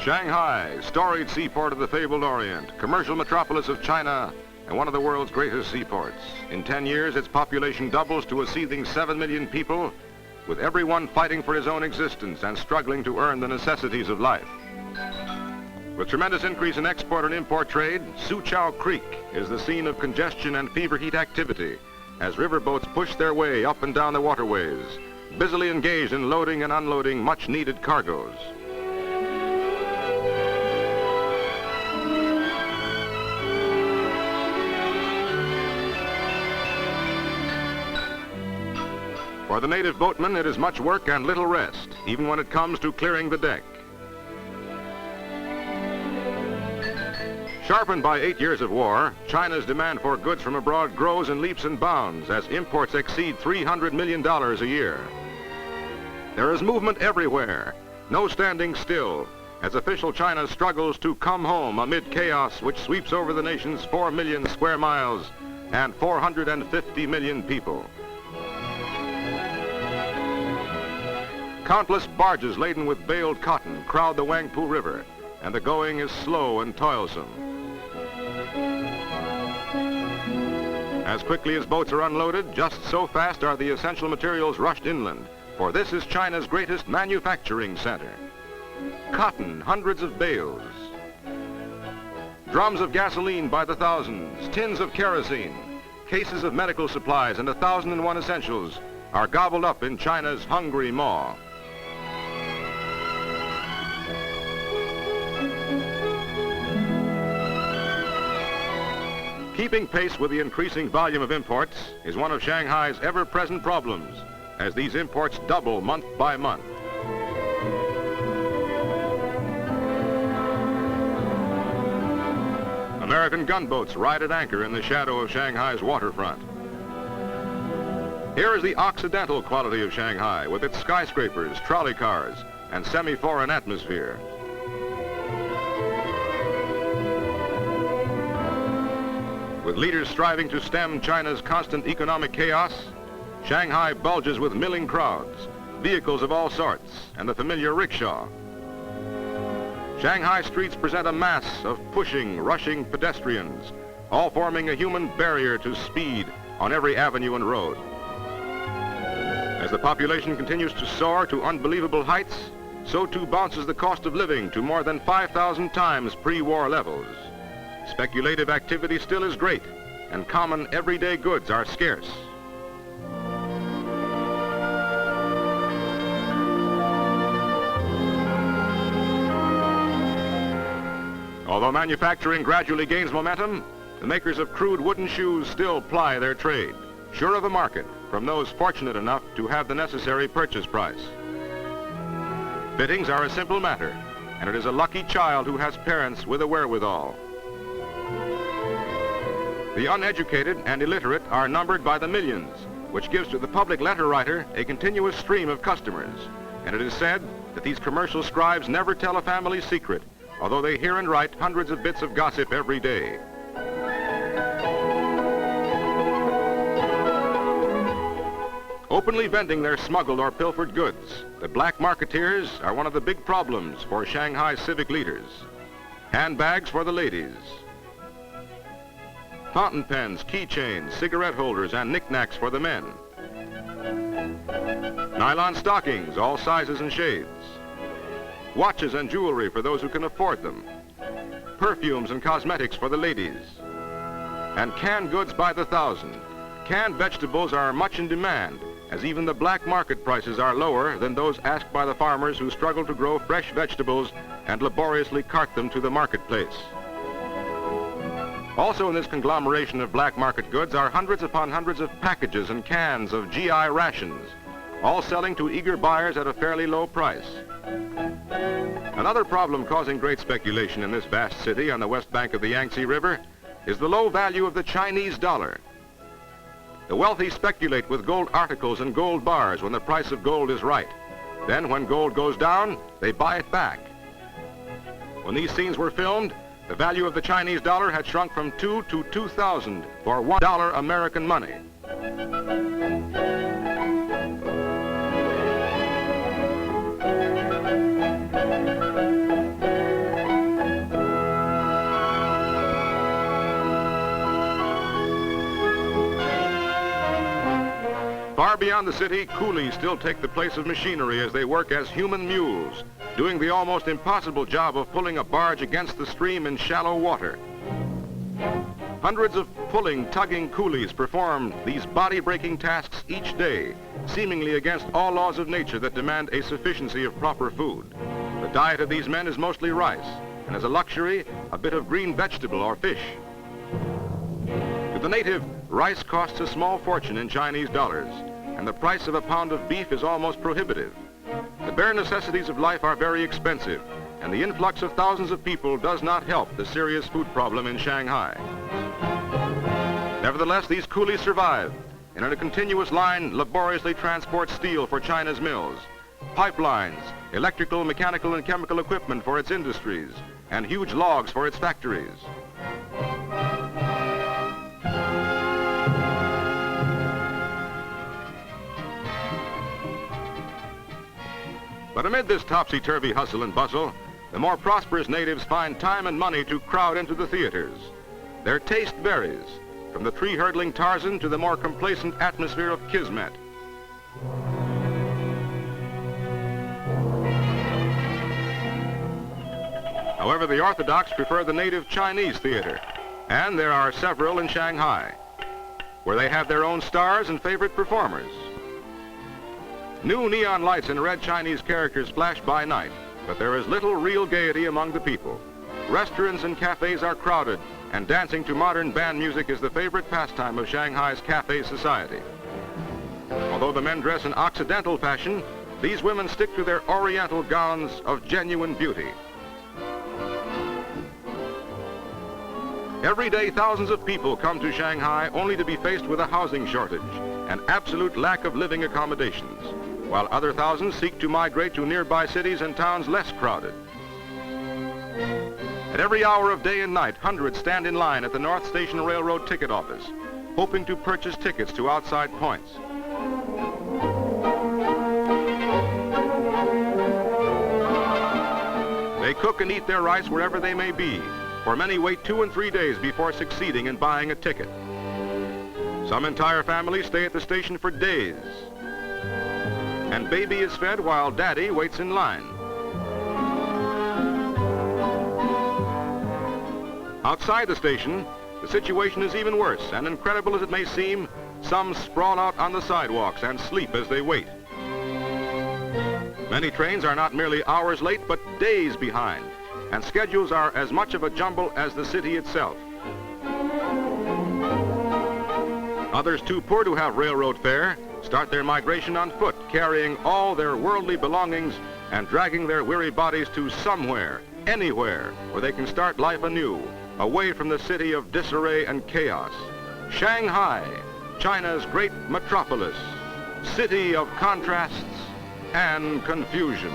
Shanghai, storied seaport of the fabled Orient, commercial metropolis of China, and one of the world's greatest seaports. In 10 years, its population doubles to a seething 7 million people, with everyone fighting for his own existence and struggling to earn the necessities of life. With tremendous increase in export and import trade, Suzhou Creek is the scene of congestion and fever heat activity as riverboats push their way up and down the waterways, busily engaged in loading and unloading much-needed cargoes. For the native boatman, it is much work and little rest, even when it comes to clearing the deck. Sharpened by 8 years of war, China's demand for goods from abroad grows in leaps and bounds as imports exceed $300 million a year. There is movement everywhere, no standing still, as official China struggles to come home amid chaos which sweeps over the nation's 4 million square miles and 450 million people. Countless barges laden with baled cotton crowd the Yangtze River, and the going is slow and toilsome. As quickly as boats are unloaded, just so fast are the essential materials rushed inland, for this is China's greatest manufacturing center. Cotton, hundreds of bales. Drums of gasoline by the thousands, tins of kerosene, cases of medical supplies, and 1,001 essentials are gobbled up in China's hungry maw. Keeping pace with the increasing volume of imports is one of Shanghai's ever-present problems, as these imports double month by month. American gunboats ride at anchor in the shadow of Shanghai's waterfront. Here is the Occidental quality of Shanghai, with its skyscrapers, trolley cars, and semi-foreign atmosphere. With leaders striving to stem China's constant economic chaos, Shanghai bulges with milling crowds, vehicles of all sorts, and the familiar rickshaw. Shanghai streets present a mass of pushing, rushing pedestrians, all forming a human barrier to speed on every avenue and road. As the population continues to soar to unbelievable heights, so too bounces the cost of living to more than 5,000 times pre-war levels. Speculative activity still is great, and common everyday goods are scarce. Although manufacturing gradually gains momentum, the makers of crude wooden shoes still ply their trade, sure of a market from those fortunate enough to have the necessary purchase price. Fittings are a simple matter, and it is a lucky child who has parents with a wherewithal. The uneducated and illiterate are numbered by the millions, which gives to the public letter writer a continuous stream of customers. And it is said that these commercial scribes never tell a family secret, although they hear and write hundreds of bits of gossip every day. Openly vending their smuggled or pilfered goods, the black marketeers are one of the big problems for Shanghai civic leaders. Handbags for the ladies, fountain pens, keychains, cigarette holders, and knickknacks for the men. Nylon stockings, all sizes and shades. Watches and jewelry for those who can afford them. Perfumes and cosmetics for the ladies. And canned goods by the thousand. Canned vegetables are much in demand, as even the black market prices are lower than those asked by the farmers who struggle to grow fresh vegetables and laboriously cart them to the marketplace. Also in this conglomeration of black market goods are hundreds upon hundreds of packages and cans of GI rations, all selling to eager buyers at a fairly low price. Another problem causing great speculation in this vast city on the west bank of the Yangtze River is the low value of the Chinese dollar. The wealthy speculate with gold articles and gold bars when the price of gold is right. Then when gold goes down, they buy it back. When these scenes were filmed, the value of the Chinese dollar had shrunk from 2 to 2,000 for $1 American money. Far beyond the city, coolies still take the place of machinery as they work as human mules, doing the almost impossible job of pulling a barge against the stream in shallow water. Hundreds of pulling, tugging coolies perform these body-breaking tasks each day, seemingly against all laws of nature that demand a sufficiency of proper food. The diet of these men is mostly rice, and as a luxury, a bit of green vegetable or fish. To the native, rice costs a small fortune in Chinese dollars, and the price of a pound of beef is almost prohibitive. The bare necessities of life are very expensive, and the influx of thousands of people does not help the serious food problem in Shanghai. Nevertheless, these coolies survive, and in a continuous line laboriously transport steel for China's mills, pipelines, electrical, mechanical, and chemical equipment for its industries, and huge logs for its factories. But amid this topsy-turvy hustle and bustle, the more prosperous natives find time and money to crowd into the theaters. Their taste varies, from the tree-hurdling Tarzan to the more complacent atmosphere of Kismet. However, the Orthodox prefer the native Chinese theater, and there are several in Shanghai, where they have their own stars and favorite performers. New neon lights and red Chinese characters flash by night, but there is little real gaiety among the people. Restaurants and cafes are crowded, and dancing to modern band music is the favorite pastime of Shanghai's cafe society. Although the men dress in Occidental fashion, these women stick to their Oriental gowns of genuine beauty. Every day, thousands of people come to Shanghai only to be faced with a housing shortage and absolute lack of living accommodations, while other thousands seek to migrate to nearby cities and towns less crowded. At every hour of day and night, hundreds stand in line at the North Station Railroad ticket office, hoping to purchase tickets to outside points. They cook and eat their rice wherever they may be, for many wait 2 and 3 days before succeeding in buying a ticket. Some entire families stay at the station for days, and baby is fed while daddy waits in line. Outside the station, the situation is even worse, and incredible as it may seem, some sprawl out on the sidewalks and sleep as they wait. Many trains are not merely hours late, but days behind, and schedules are as much of a jumble as the city itself. Others too poor to have railroad fare start their migration on foot, carrying all their worldly belongings and dragging their weary bodies to somewhere, anywhere, where they can start life anew, away from the city of disarray and chaos. Shanghai, China's great metropolis, city of contrasts and confusion.